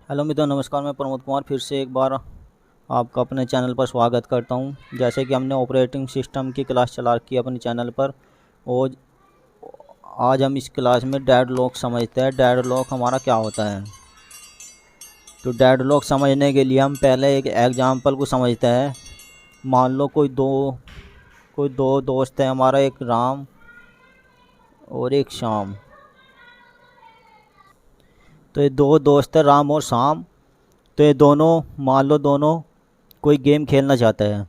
Hello मित्रों, नमस्कार। मैं प्रमोद कुमार फिर से एक बार आपका अपने चैनल पर स्वागत करता हूं। जैसे कि हमने ऑपरेटिंग सिस्टम की क्लास चला रखी है अपने चैनल पर, और आज हम इस क्लास में डेडलॉक समझते हैं। डेडलॉक हमारा क्या होता है। तो डेडलॉक समझने के लिए हम पहले एक एग्जांपल को समझते हैं। मान लो कोई दो दोस्त है हमारा, एक राम और एक श्याम। तो ये दो दोस्त है, राम और श्याम। तो ये दोनों, मान लो दोनों कोई गेम खेलना चाहता है।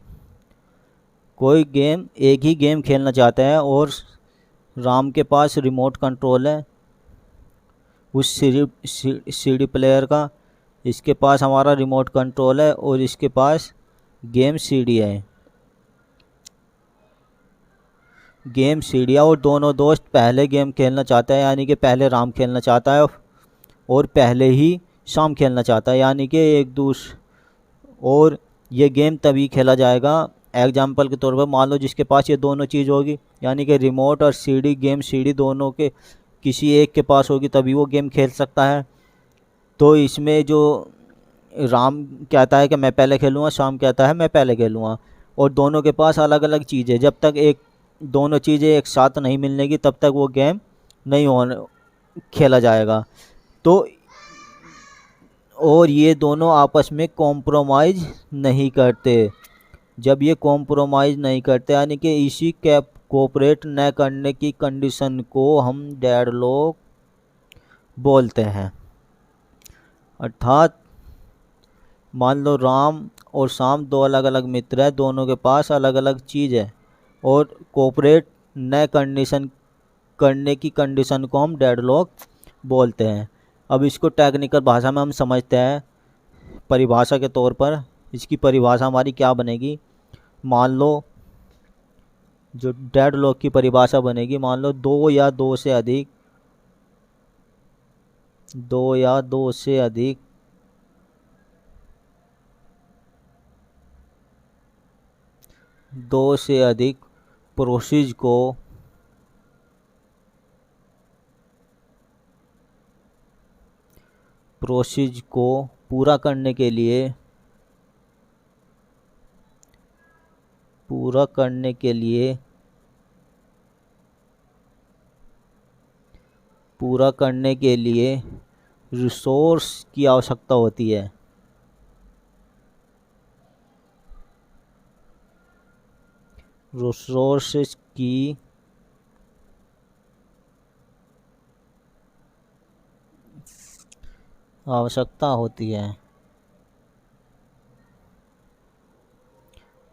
एक ही गेम खेलना चाहता है, और राम के पास रिमोट कंट्रोल है उस सीडी प्लेयर का। इसके पास हमारा रिमोट कंट्रोल है और इसके पास गेम सीडी है। और दोनों दोस्त पहले गेम खेलना चाहता है, यानी कि पहले राम खेलना चाहता है और पहले ही शाम खेलना चाहता है, यानी कि एक दूसरे। और ये गेम तभी खेला जाएगा, एग्जाम्पल के तौर पर मान लो जिसके पास ये दोनों चीज़ होगी, यानी कि रिमोट और सीडी, गेम सीडी दोनों के किसी एक के पास होगी, तभी वो गेम खेल सकता है। तो इसमें जो राम कहता है कि मैं पहले खेलूँगा, शाम कहता है मैं पहले खेलूँगा, और दोनों के पास अलग अलग चीज़ें। जब तक दोनों चीज़ें एक साथ नहीं मिलने की, तब तक वो गेम नहीं होने खेला जाएगा। तो और ये दोनों आपस में कॉम्प्रोमाइज़ नहीं करते। जब ये कॉम्प्रोमाइज़ नहीं करते, यानी कि इसी कोऑपरेट न करने की कंडीशन को हम डेडलॉक बोलते हैं। अर्थात मान लो राम और श्याम दो अलग अलग मित्र हैं, दोनों के पास अलग अलग चीज़ है, और कोऑपरेट न करने की कंडीशन को हम डेडलॉक बोलते हैं। अब इसको टेक्निकल भाषा में हम समझते हैं। परिभाषा के तौर पर इसकी परिभाषा हमारी क्या बनेगी। मान लो जो डेडलॉक की परिभाषा बनेगी, मान लो दो या दो से अधिक प्रोसेस को पूरा करने के लिए रिसोर्स की आवश्यकता होती है। रिसोर्सेस की आवश्यकता होती है।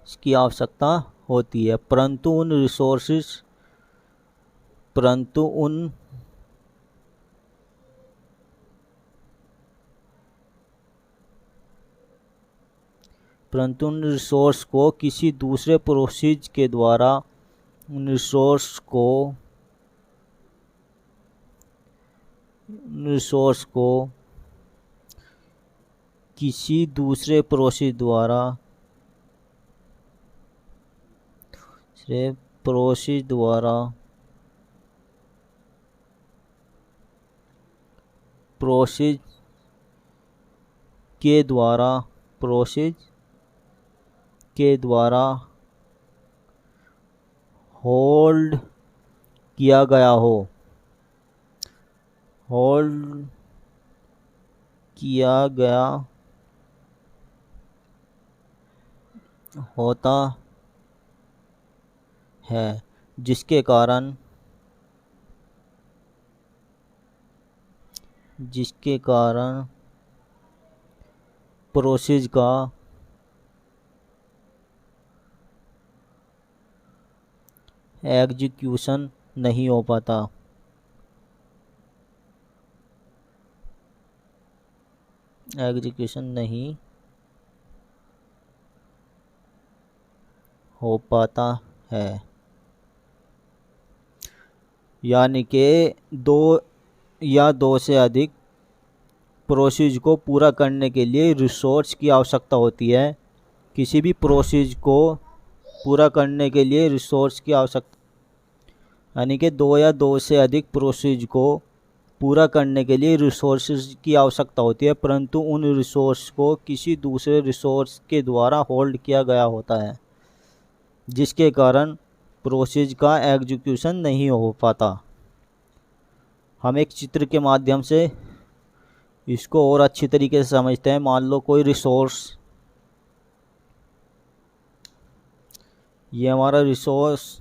इसकी आवश्यकता होती है, परंतु उन रिसोर्स को किसी दूसरे प्रोसेस के द्वारा उन रिसोर्स को किसी दूसरे प्रोसेस के द्वारा होल्ड किया गया होता है, जिसके कारण प्रोसेस का एग्जीक्यूशन नहीं हो पाता। है, यानी कि दो से अधिक प्रोसेस को पूरा करने के लिए रिसोर्स की आवश्यकता होती है। किसी भी प्रोसेस को पूरा करने के लिए रिसोर्स की आवश्यकता, यानी कि दो या दो से अधिक प्रोसेस को पूरा करने के लिए रिसोर्सेज की आवश्यकता होती है, परंतु उन रिसोर्स को किसी दूसरे रिसोर्स के द्वारा होल्ड किया गया होता है, जिसके कारण प्रोसेस का एग्जीक्यूशन नहीं हो पाता। हम एक चित्र के माध्यम से इसको और अच्छी तरीके से समझते हैं। मान लो कोई रिसोर्स, ये हमारा रिसोर्स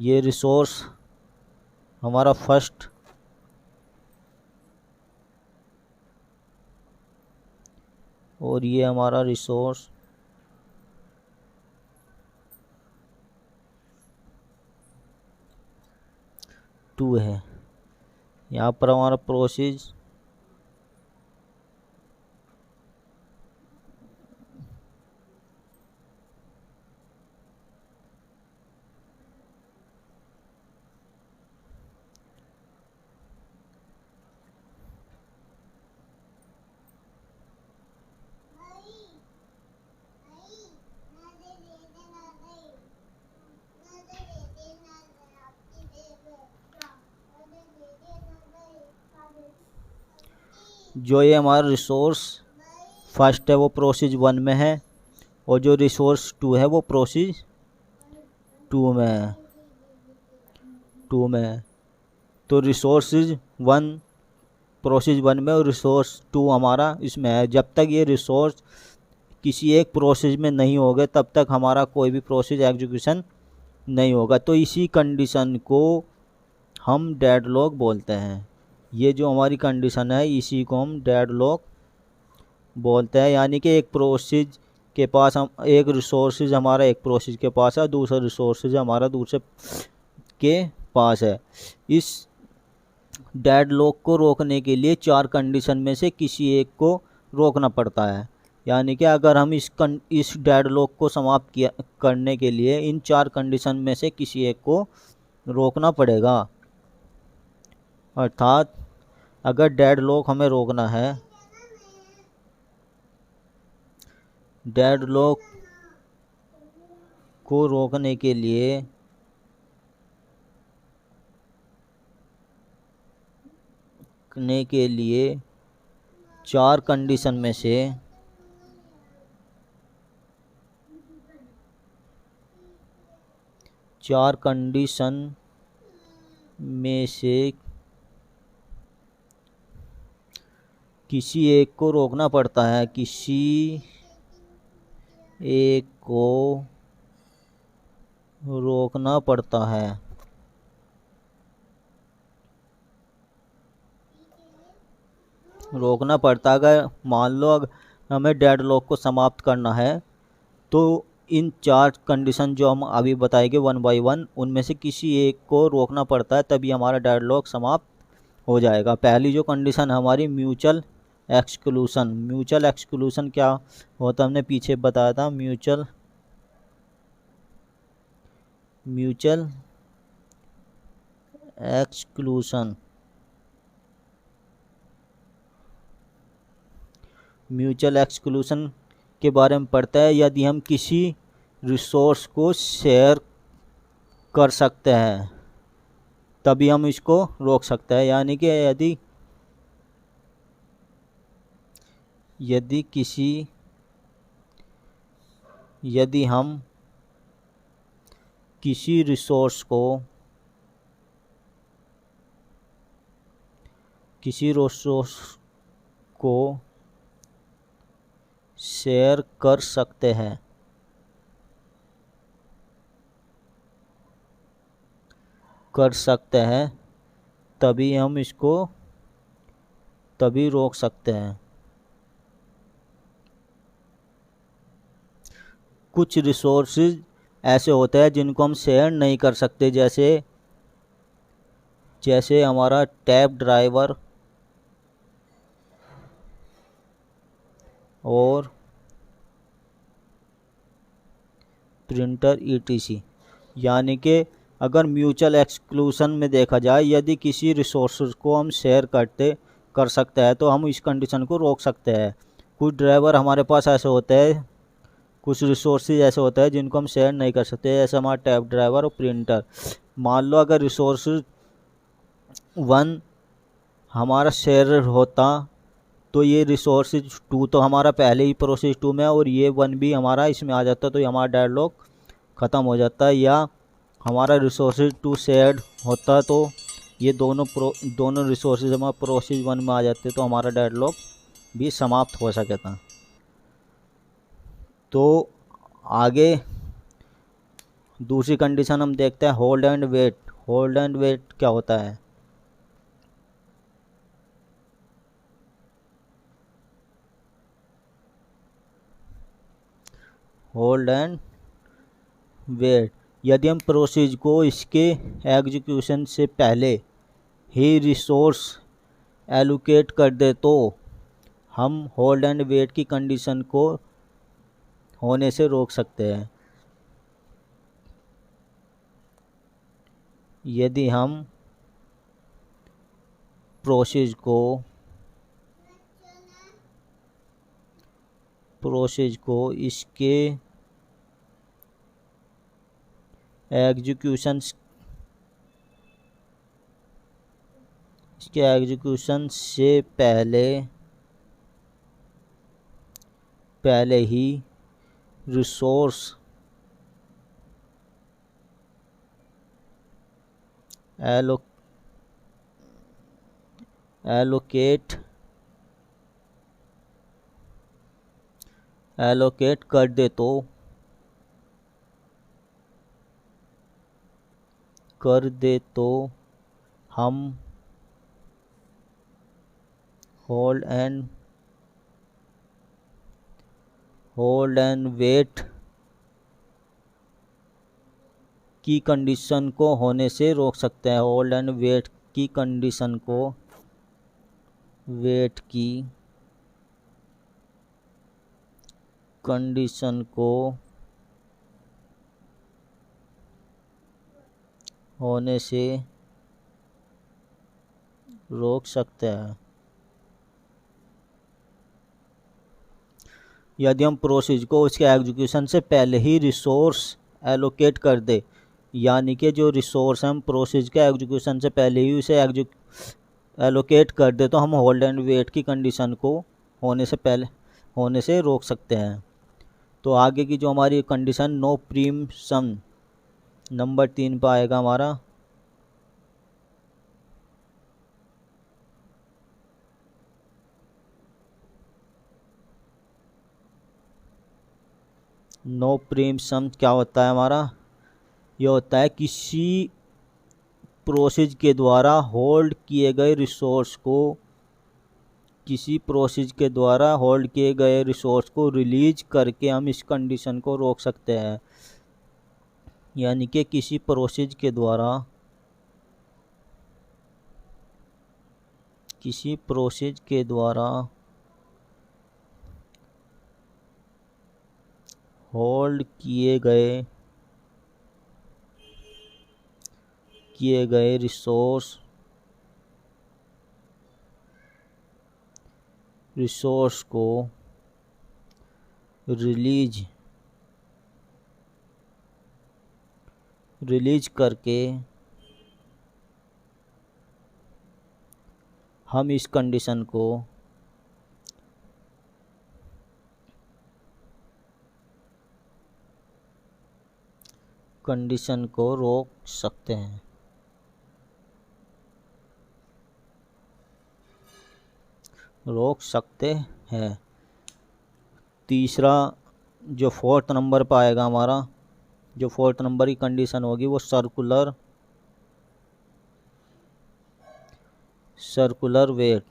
ये रिसोर्स हमारा फर्स्ट और ये हमारा रिसोर्स टू है। यहाँ पर हमारा प्रोसेस जो ये हमारा रिसोर्स फर्स्ट है वो प्रोसेस 1 में है, और जो रिसोर्स 2 है वो प्रोसेस 2 में है। तो रिसोर्सेज 1 प्रोसेस 1 में और रिसोर्स 2 हमारा इसमें है। जब तक ये रिसोर्स किसी एक प्रोसेस में नहीं होगा तब तक हमारा कोई भी प्रोसेस एग्जीक्यूशन नहीं होगा। तो इसी कंडीशन को हम डेडलॉक बोलते हैं। ये जो हमारी कंडीशन है इसी को हम डेडलॉक बोलते हैं। यानी कि एक प्रोसेस के पास हम एक रिसोर्सेज हमारा एक प्रोसेस के पास है, दूसरा रिसोर्सेज हमारा दूसरे के पास है। इस डेडलॉक को रोकने के लिए 4 कंडीशन में से किसी एक को रोकना पड़ता है। यानी कि अगर हम इस डेडलॉक को समाप्त करने के लिए इन 4 कंडीशन में से किसी एक को रोकना पड़ेगा। अर्थात अगर डेडलॉक हमें रोकना है, डेडलॉक को रोकने के लिए चार कंडीशन में से किसी एक को रोकना पड़ता है। किसी एक को रोकना पड़ता है। अगर मान लो अगर हमें डेडलॉक को समाप्त करना है तो इन 4 कंडीशन जो हम अभी बताएंगे 1 बाय 1 उनमें से किसी एक को रोकना पड़ता है, तभी हमारा डेडलॉक समाप्त हो जाएगा। पहली जो कंडीशन हमारी म्यूचुअल एक्सक्लूशन क्या होता हमने पीछे बताया था। म्यूचुअल एक्सक्लूशन के बारे में पढ़ता है। यदि हम किसी रिसोर्स को शेयर कर सकते हैं तभी हम इसको रोक सकते हैं। यानी कि यदि हम किसी रिसोर्स को शेयर कर सकते हैं तभी हम इसको रोक सकते हैं। कुछ रिसोर्सेज ऐसे होते हैं जिनको हम शेयर नहीं कर सकते, जैसे हमारा टैब ड्राइवर और प्रिंटर ETC। यानी कि अगर म्यूचुअल एक्सक्लूशन में देखा जाए, यदि किसी रिसोर्स को हम शेयर कर सकते हैं तो हम इस कंडीशन को रोक सकते हैं। कुछ ड्राइवर हमारे पास ऐसे होते हैं, कुछ रिसोर्सेज ऐसे होते हैं जिनको हम शेयर नहीं कर सकते, जैसे हमारा टैब ड्राइवर और प्रिंटर। मान लो अगर रिसोर्सेज 1 हमारा शेयर होता तो ये रिसोर्सेज 2 तो हमारा पहले ही प्रोसेस 2 में है और ये 1 भी हमारा इसमें आ जाता, तो ये हमारा डेडलॉक ख़त्म हो जाता है। या हमारा रिसोर्सेज 2 शेयर्ड होता तो ये दोनों रिसोर्सेज हमारे प्रोसेस 1 में आ जाते तो हमारा डेडलॉक भी समाप्त हो सके था। तो आगे दूसरी कंडीशन हम देखते हैं, hold and wait. Hold and wait क्या होता है? होल्ड एंड वेट, यदि हम प्रोसेस को इसके एग्जीक्यूशन से पहले ही रिसोर्स एलोकेट कर दे तो हम होल्ड एंड वेट की कंडीशन को होने से रोक सकते हैं। यदि हम प्रोसेस को इसके एग्जीक्यूशन से पहले ही रिसोर्स एलोकेट कर दे तो हम होल्ड एंड वेट की कंडीशन को होने से रोक सकते हैं। होल्ड एंड वेट की कंडीशन को होने से रोक सकते हैं। यदि हम प्रोसेस को उसके एग्जीक्यूशन से पहले ही रिसोर्स एलोकेट कर दे, यानी कि जो रिसोर्स हम प्रोसेस के एग्जीक्यूशन से पहले ही उसे एलोकेट कर दे तो हम होल्ड एंड वेट की कंडीशन को होने से रोक सकते हैं। तो आगे की जो हमारी कंडीशन नो प्रीम्पशन नंबर 3 पर आएगा हमारा। नो प्रीम्पशन क्या होता है हमारा? यह होता है किसी प्रोसेस के द्वारा होल्ड किए गए रिसोर्स को रिलीज करके हम इस कंडीशन को रोक सकते हैं। यानी कि किसी प्रोसेस के द्वारा होल्ड किए गए रिसोर्स को रिलीज करके हम इस कंडीशन को रोक सकते हैं। तीसरा जो 4th नंबर पर आएगा हमारा, जो 4th नंबर की कंडीशन होगी वो सर्कुलर वेट।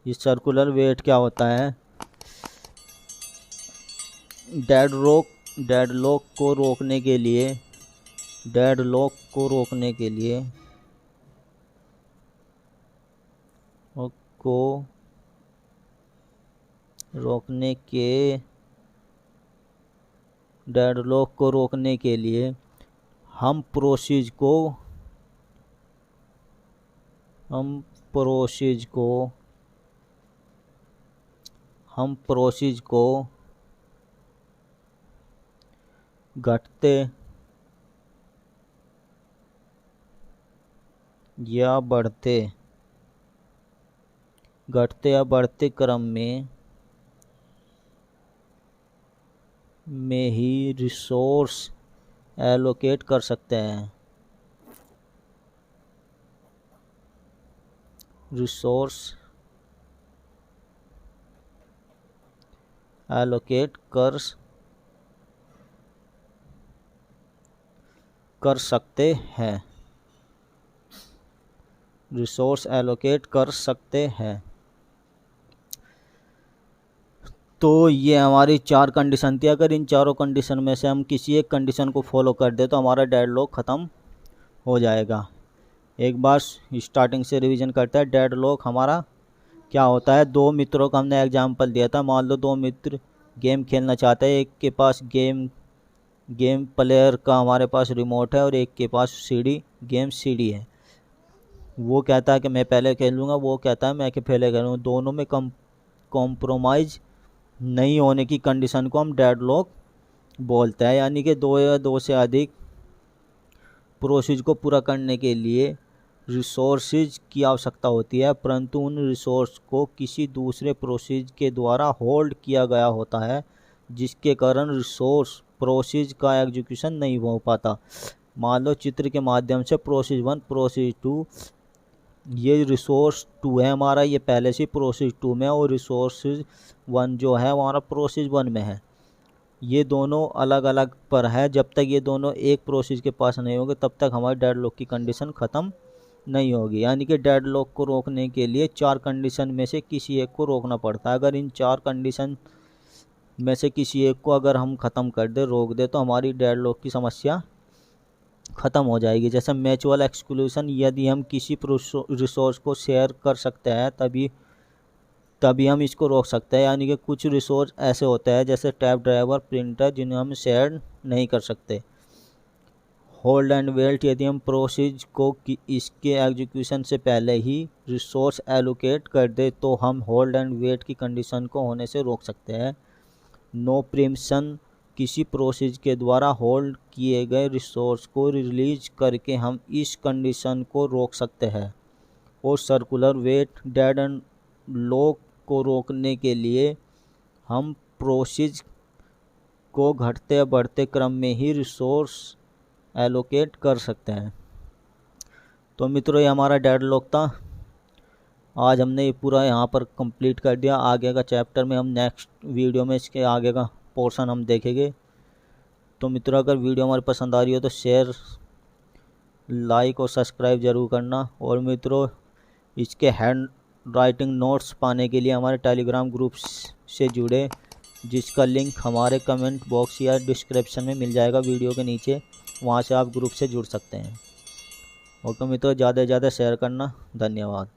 ये सर्कुलर वेट क्या होता है? डेडलॉक को रोकने के लिए हम प्रोसेस को हम प्रोसीज को घटते या बढ़ते क्रम में ही रिसोर्स एलोकेट कर सकते हैं। रिसोर्स एलोकेट कर सकते हैं। रिसोर्स एलोकेट कर सकते हैं। तो ये हमारी 4 कंडीशन थी। अगर इन चारों कंडीशन में से हम किसी एक कंडीशन को फॉलो कर दे तो हमारा डेडलॉक ख़त्म हो जाएगा। एक बार स्टार्टिंग से रिवीजन करते हैं। डेडलॉक हमारा क्या होता है? दो मित्रों का हमने एग्जांपल दिया था। मान लो दो मित्र गेम खेलना चाहते हैं। एक के पास गेम प्लेयर का हमारे पास रिमोट है और एक के पास गेम सीडी है। वो कहता है कि मैं पहले खेलूँगा, वो कहता है मैं कि पहले खेलूँगा। दोनों में कॉम्प्रोमाइज़ नहीं होने की कंडीशन को हम डेडलॉक बोलते हैं। यानी कि दो या दो से अधिक प्रोसीज को पूरा करने के लिए रिसोर्सेज की आवश्यकता होती है, परंतु उन रिसोर्स को किसी दूसरे प्रोसीज के द्वारा होल्ड किया गया होता है, जिसके कारण रिसोर्स प्रोसीज का एग्जीक्यूशन नहीं हो पाता। मान लो चित्र के माध्यम से प्रोसीज 1 प्रोसीज 2, ये रिसोर्स 2 है हमारा, ये पहले से प्रोसीज 2 में, और रिसोर्सेज 1 जो है हमारा प्रोसीज 1 में है। ये दोनों अलग अलग पर है। जब तक ये दोनों एक प्रोसीज के पास नहीं होंगे तब तक हमारी डेडलॉक की कंडीशन ख़त्म नहीं होगी। यानी कि डेडलॉक को रोकने के लिए 4 कंडीशन में से किसी एक को रोकना पड़ता है। अगर इन 4 कंडीशन में से किसी एक को अगर हम ख़त्म कर दे, रोक दे, तो हमारी डेडलॉक की समस्या ख़त्म हो जाएगी। जैसे म्यूचुअल एक्सक्लूशन, यदि हम किसी रिसोर्स को शेयर कर सकते हैं तभी हम इसको रोक सकते हैं। यानी कि कुछ रिसोर्स ऐसे होते हैं जैसे टैब ड्राइवर, प्रिंटर, जिन्हें हम शेयर नहीं कर सकते। होल्ड एंड वेट, यदि हम प्रोसीज को इसके एग्जीक्यूशन से पहले ही रिसोर्स एलोकेट कर दे तो हम होल्ड एंड वेट की कंडीशन को होने से रोक सकते हैं। नो प्रीम्पशन, किसी प्रोसीज के द्वारा होल्ड किए गए रिसोर्स को रिलीज करके हम इस कंडीशन को रोक सकते हैं। और circular wait, deadlock को रोकने के लिए हम प्रोसीज को घटते बढ़ते क्रम में ही रिसोर्स एलोकेट कर सकते हैं। तो मित्रों, ये हमारा डेडलॉक था। आज हमने ये पूरा यहाँ पर कंप्लीट कर दिया। आगे का चैप्टर में हम नेक्स्ट वीडियो में इसके आगे का पोर्शन हम देखेंगे। तो मित्रों, अगर वीडियो हमारी पसंद आ रही हो तो शेयर, लाइक और सब्सक्राइब ज़रूर करना। और मित्रों, इसके हैंड राइटिंग नोट्स पाने के लिए हमारे टेलीग्राम ग्रुप से जुड़े, जिसका लिंक हमारे कमेंट बॉक्स या डिस्क्रिप्शन में मिल जाएगा वीडियो के नीचे। वहाँ से आप ग्रुप से जुड़ सकते हैं। ओके मित्रों, ज़्यादा से ज़्यादा शेयर करना। धन्यवाद।